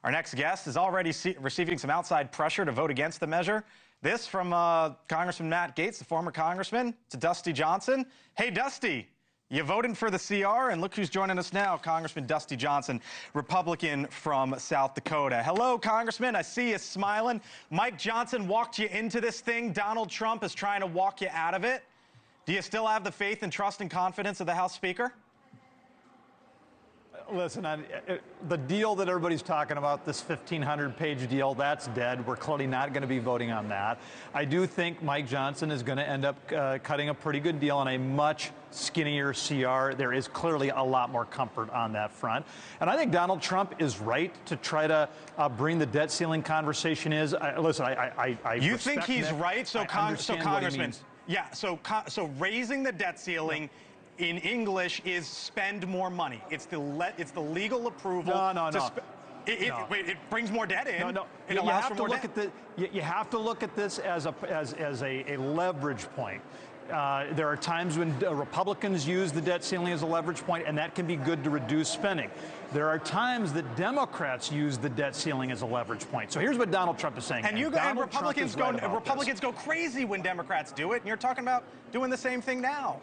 Our next guest is already receiving some outside pressure to vote against the measure. This from Congressman Matt Gaetz, the former congressman, to Dusty Johnson. Hey, Dusty, you voted for the CR, and look who's joining us now, Congressman Dusty Johnson, Republican from South Dakota. Hello, Congressman. I see you smiling. Mike Johnson walked you into this thing. Donald Trump is trying to walk you out of it. Do you still have the faith and trust and confidence of the House Speaker? Listen, the deal that everybody's talking about, this 1,500-page deal, that's dead. We're clearly not going to be voting on that. I do think Mike Johnson is going to end up cutting a pretty good deal on a much skinnier CR. There is clearly a lot more comfort on that front. And I think Donald Trump is right to try to bring the debt ceiling conversation in. Listen, I You think he's right? So Congressman, yeah, so raising the debt ceiling in English is spend more money. It's the legal approval. No. It brings more debt in. No. It allows for more debt. You have to look at this as a leverage point. There are times when Republicans use the debt ceiling as a leverage point, and that can be good to reduce spending. There are times that Democrats use the debt ceiling as a leverage point. So here's what Donald Trump is saying. And Republicans go crazy when Democrats do it, and you're talking about doing the same thing now.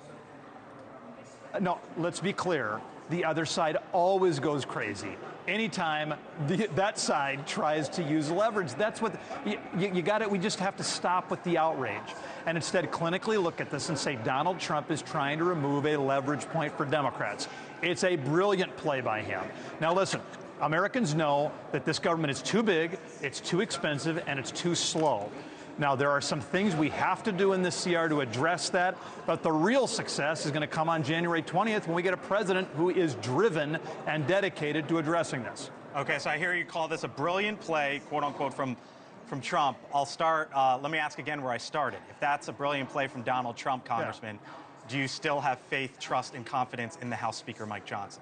No, let's be clear. The other side always goes crazy. Anytime that side tries to use leverage, that's what you got it. We just have to stop with the outrage and instead clinically look at this and say Donald Trump is trying to remove a leverage point for Democrats. It's a brilliant play by him. Now, listen, Americans know that this government is too big, it's too expensive, and it's too slow. Now, there are some things we have to do in this CR to address that, but the real success is going to come on January 20th when we get a president who is driven and dedicated to addressing this. Okay, so I hear you call this a brilliant play, quote unquote, from Trump. I'll start, let me ask again where I started. If that's a brilliant play from Donald Trump, Congressman, do you still have faith, trust, and confidence in the House Speaker, Mike Johnson?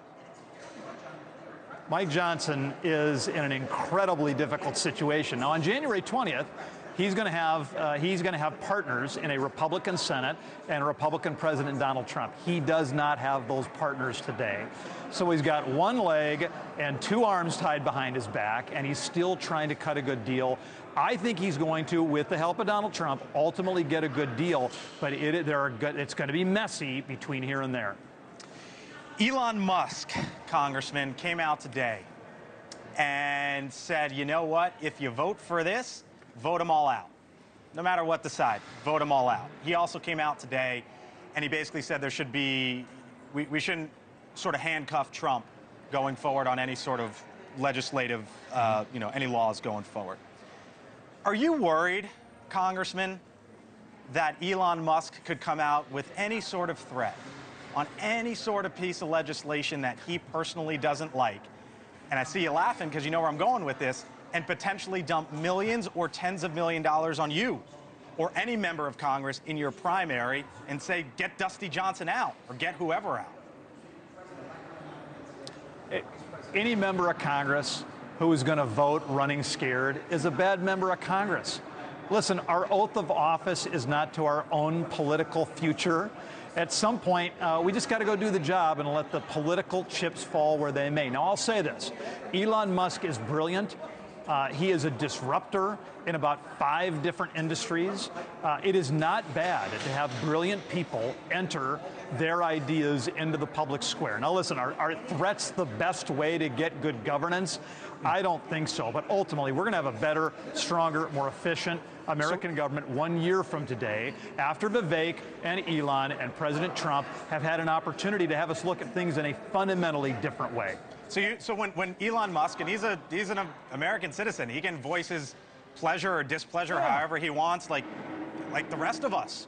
Mike Johnson is in an incredibly difficult situation. Now, on January 20th, he's going to have partners in a Republican Senate and a Republican President Donald Trump. He does not have those partners today. So he's got one leg and two arms tied behind his back, and he's still trying to cut a good deal. I think he's going to, with the help of Donald Trump, ultimately get a good deal, but it's going to be messy between here and there. Elon Musk, Congressman, came out today and said, you know what, if you vote for this, vote them all out. No matter what the side, vote them all out. He also came out today and he basically said there should be, we shouldn't sort of handcuff Trump going forward on any sort of legislative, any laws going forward. Are you worried, Congressman, that Elon Musk could come out with any sort of threat on any sort of piece of legislation that he personally doesn't like? And I see you laughing because you know where I'm going with this, and potentially dump millions or tens of $millions on you or any member of Congress in your primary and say, get Dusty Johnson out or get whoever out? Any member of Congress who is going to vote running scared is a bad member of Congress. Listen, our oath of office is not to our own political future. At some point, we just got to go do the job and let the political chips fall where they may. Now, I'll say this. Elon Musk is brilliant. He is a disruptor in about 5 different industries. It is not bad to have brilliant people enter their ideas into the public square. Now, listen, are threats the best way to get good governance? I don't think so. But ultimately, we're going to have a better, stronger, more efficient American government 1 year from today, after Vivek and Elon and President Trump have had an opportunity to have us look at things in a fundamentally different way. So when Elon Musk, and he's an American citizen, he can voice his pleasure or displeasure however he wants, like the rest of us,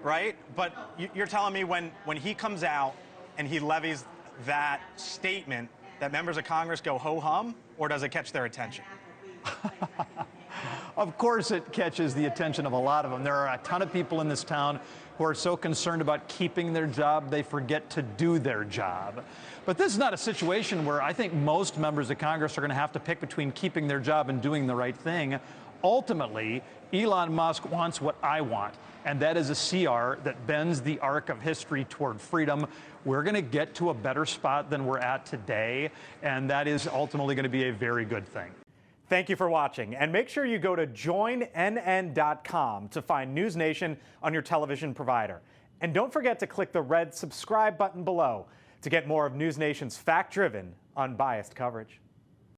right? But you're telling me when he comes out and he levies that statement that members of Congress go ho-hum, or does it catch their attention? Of course it catches the attention of a lot of them. There are a ton of people in this town who are so concerned about keeping their job, they forget to do their job. But this is not a situation where I think most members of Congress are going to have to pick between keeping their job and doing the right thing. Ultimately, Elon Musk wants what I want, and that is a CR that bends the arc of history toward freedom. We're going to get to a better spot than we're at today, and that is ultimately going to be a very good thing. Thank you for watching, and make sure you go to joinnn.com to find NewsNation on your television provider. And don't forget to click the red subscribe button below to get more of NewsNation's fact-driven, unbiased coverage.